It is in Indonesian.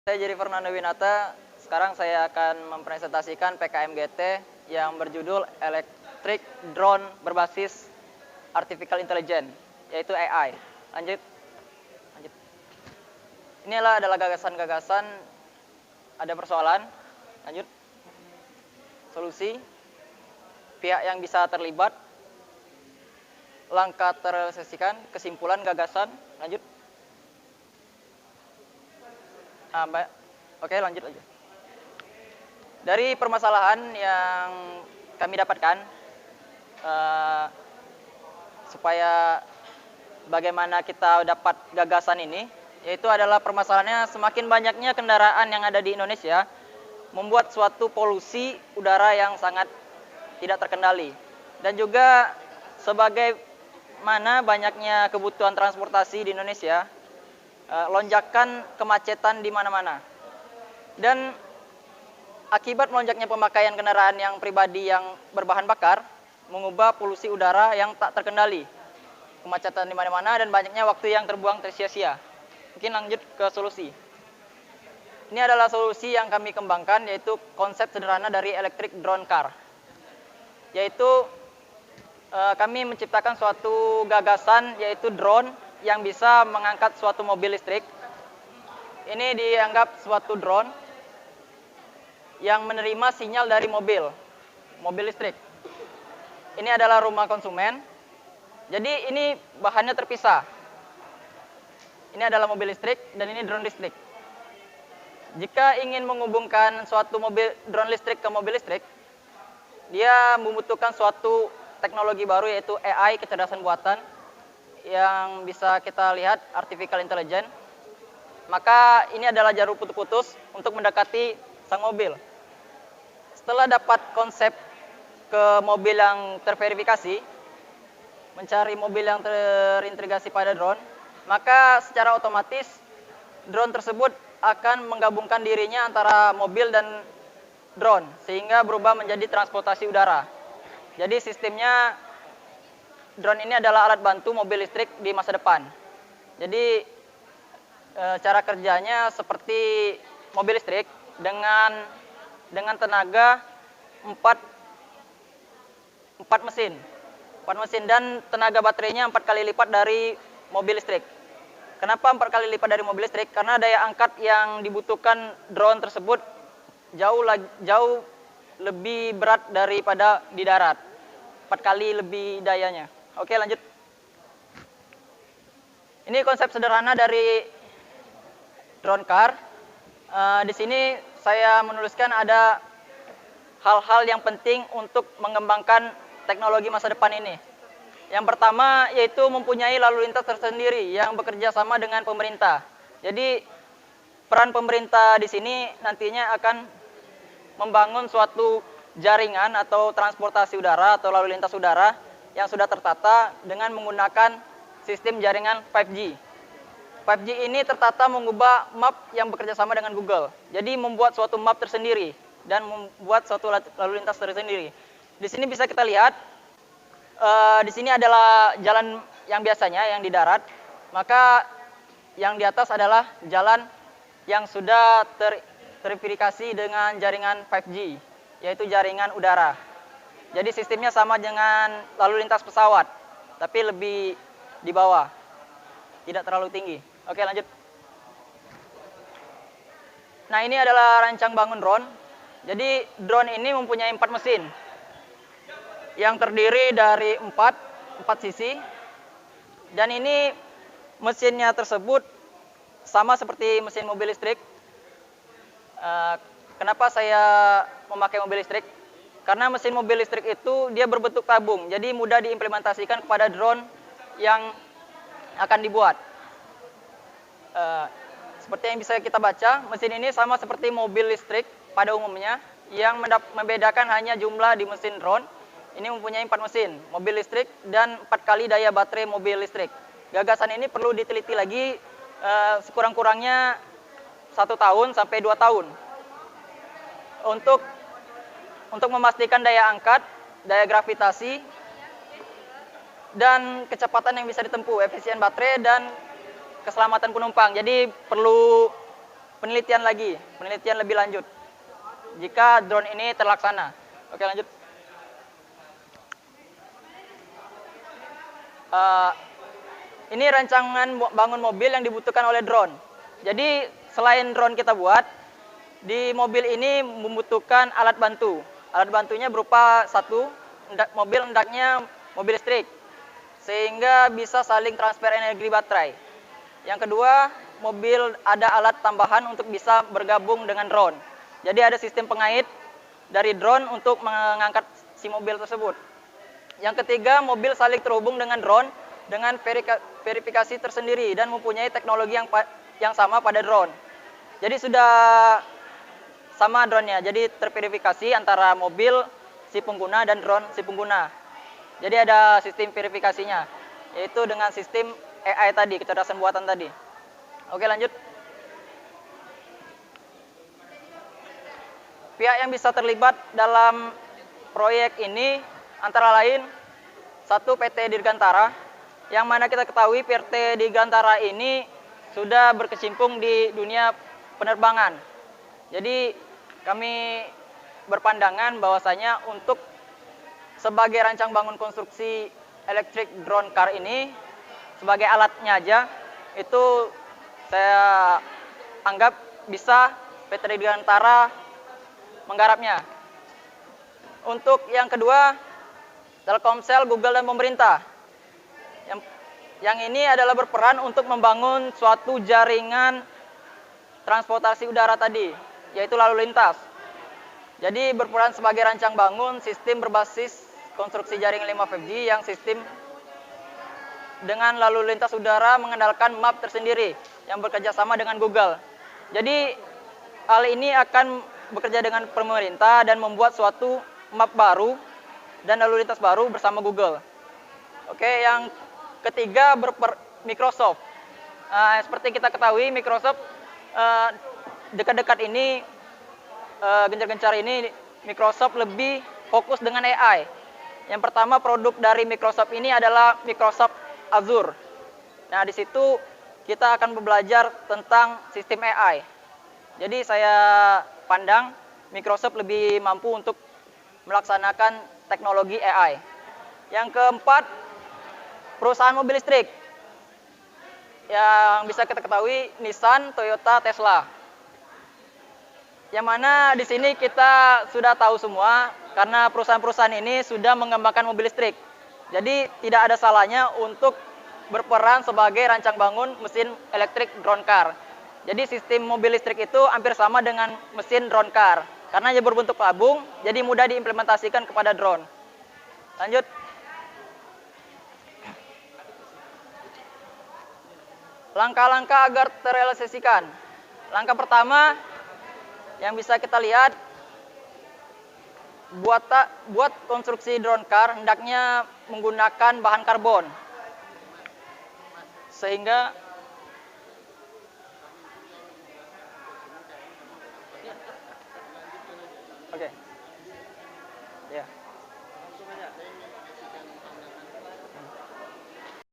Saya Jerry Fernando Winata. Sekarang saya akan mempresentasikan PKMGT yang berjudul Electric Drone berbasis Artificial Intelligence, yaitu AI. Lanjut. Inilah adalah gagasan-gagasan, ada persoalan, lanjut. Solusi, pihak yang bisa terlibat, langkah terrealisasikan, kesimpulan gagasan, lanjut. Oke, lanjut aja. Dari permasalahan yang kami dapatkan, supaya bagaimana kita dapat gagasan ini, yaitu adalah permasalahannya semakin banyaknya kendaraan yang ada di Indonesia membuat suatu polusi udara yang sangat tidak terkendali. Dan juga sebagaimana banyaknya kebutuhan transportasi di Indonesia, lonjakan kemacetan di mana-mana. Dan akibat melonjaknya pemakaian kendaraan yang pribadi yang berbahan bakar mengubah polusi udara yang tak terkendali. Kemacetan di mana-mana dan banyaknya waktu yang terbuang tersia-sia. Mungkin lanjut ke solusi. Ini adalah solusi yang kami kembangkan, yaitu konsep sederhana dari electric drone car. Yaitu kami menciptakan suatu gagasan, yaitu drone yang bisa mengangkat suatu mobil listrik. Ini dianggap suatu drone yang menerima sinyal dari mobil listrik. Ini adalah rumah konsumen. Jadi ini bahannya terpisah. Ini adalah mobil listrik dan ini drone listrik. Jika ingin menghubungkan suatu drone listrik ke mobil listrik, dia membutuhkan suatu teknologi baru, yaitu AI, kecerdasan buatan, yang bisa kita lihat artificial intelligence. Maka ini adalah jalur putus-putus untuk mendekati sang mobil. Setelah dapat konsep ke mobil yang terverifikasi, mencari mobil yang terintegrasi pada drone, maka secara otomatis drone tersebut akan menggabungkan dirinya antara mobil dan drone, sehingga berubah menjadi transportasi udara. Jadi sistemnya, drone ini adalah alat bantu mobil listrik di masa depan. Jadi cara kerjanya seperti mobil listrik dengan tenaga 4 mesin dan tenaga baterainya 4 kali lipat dari mobil listrik. Kenapa 4 kali lipat dari mobil listrik? Karena daya angkat yang dibutuhkan drone tersebut jauh lebih berat daripada di darat. 4 kali lebih dayanya. Oke, lanjut. Ini konsep sederhana dari drone car. Di sini saya menuliskan ada hal-hal yang penting untuk mengembangkan teknologi masa depan ini. Yang pertama yaitu mempunyai lalu lintas tersendiri yang bekerja sama dengan pemerintah. Jadi peran pemerintah di sini nantinya akan membangun suatu jaringan atau transportasi udara atau lalu lintas udara yang sudah tertata dengan menggunakan sistem jaringan 5G. 5G ini tertata mengubah map yang bekerja sama dengan Google. Jadi membuat suatu map tersendiri dan membuat suatu lalu lintas tersendiri. Di sini bisa kita lihat, di sini adalah jalan yang biasanya yang di darat, maka yang di atas adalah jalan yang sudah terverifikasi dengan jaringan 5G, yaitu jaringan udara. Jadi sistemnya sama dengan lalu lintas pesawat, tapi lebih di bawah, tidak terlalu tinggi. Oke, lanjut. Nah, ini adalah rancang bangun drone. Jadi drone ini mempunyai 4 mesin yang terdiri dari 4 sisi. Dan ini mesinnya tersebut sama seperti mesin mobil listrik. Kenapa saya memakai mobil listrik? Karena mesin mobil listrik itu dia berbentuk tabung, jadi mudah diimplementasikan kepada drone yang akan dibuat. Seperti yang bisa kita baca, mesin ini sama seperti mobil listrik pada umumnya. Yang membedakan hanya jumlah di mesin drone. Ini mempunyai 4 mesin, mobil listrik dan 4 kali daya baterai mobil listrik. Gagasan ini perlu diteliti lagi sekurang-kurangnya 1 tahun sampai 2 tahun. Untuk memastikan daya angkat, daya gravitasi, dan kecepatan yang bisa ditempuh, efisien baterai, dan keselamatan penumpang. Jadi perlu penelitian lebih lanjut jika drone ini terlaksana. Oke, lanjut. Ini rancangan bangun mobil yang dibutuhkan oleh drone. Jadi selain drone kita buat, di mobil ini membutuhkan alat bantu. Alat bantunya berupa satu, hendaknya mobil listrik, sehingga bisa saling transfer energi baterai. Yang kedua, mobil ada alat tambahan untuk bisa bergabung dengan drone. Jadi ada sistem pengait dari drone untuk mengangkat si mobil tersebut. Yang ketiga, mobil saling terhubung dengan drone dengan verifikasi tersendiri dan mempunyai teknologi yang sama pada drone. Jadi sudah sama drone-nya, jadi terverifikasi antara mobil si pengguna dan drone si pengguna. Jadi ada sistem verifikasinya, yaitu dengan sistem AI tadi, kecerdasan buatan tadi. Oke, lanjut. Pihak yang bisa terlibat dalam proyek ini antara lain satu, PT Dirgantara, yang mana kita ketahui PT Dirgantara ini sudah berkecimpung di dunia penerbangan. Jadi kami berpandangan bahwasanya untuk sebagai rancang bangun konstruksi electric drone car ini sebagai alatnya aja, itu saya anggap bisa PT Dirgantara menggarapnya. Untuk yang kedua, Telkomsel, Google, dan pemerintah. Yang ini adalah berperan untuk membangun suatu jaringan transportasi udara tadi, yaitu lalu lintas. Jadi berperan sebagai rancang bangun sistem berbasis konstruksi jaringan 5G yang sistem dengan lalu lintas udara mengandalkan map tersendiri yang bekerja sama dengan Google. Jadi hal ini akan bekerja dengan pemerintah dan membuat suatu map baru dan lalu lintas baru bersama Google. Oke, yang ketiga Microsoft. Seperti kita ketahui, Microsoft dekat-dekat ini, gencar-gencar ini, Microsoft lebih fokus dengan AI. Yang pertama, produk dari Microsoft ini adalah Microsoft Azure. Nah, di situ kita akan belajar tentang sistem AI. Jadi saya pandang Microsoft lebih mampu untuk melaksanakan teknologi AI. Yang keempat, perusahaan mobil listrik. Yang bisa kita ketahui Nissan, Toyota, Tesla. Yang mana di sini kita sudah tahu semua karena perusahaan-perusahaan ini sudah mengembangkan mobil listrik. Jadi tidak ada salahnya untuk berperan sebagai rancang bangun mesin elektrik drone car. Jadi sistem mobil listrik itu hampir sama dengan mesin drone car. Karena dia berbentuk tabung, jadi mudah diimplementasikan kepada drone. Lanjut. Langkah-langkah agar terrealisasikan. Langkah pertama yang bisa kita lihat, buat konstruksi drone car hendaknya menggunakan bahan karbon. Sehingga oke. Ya.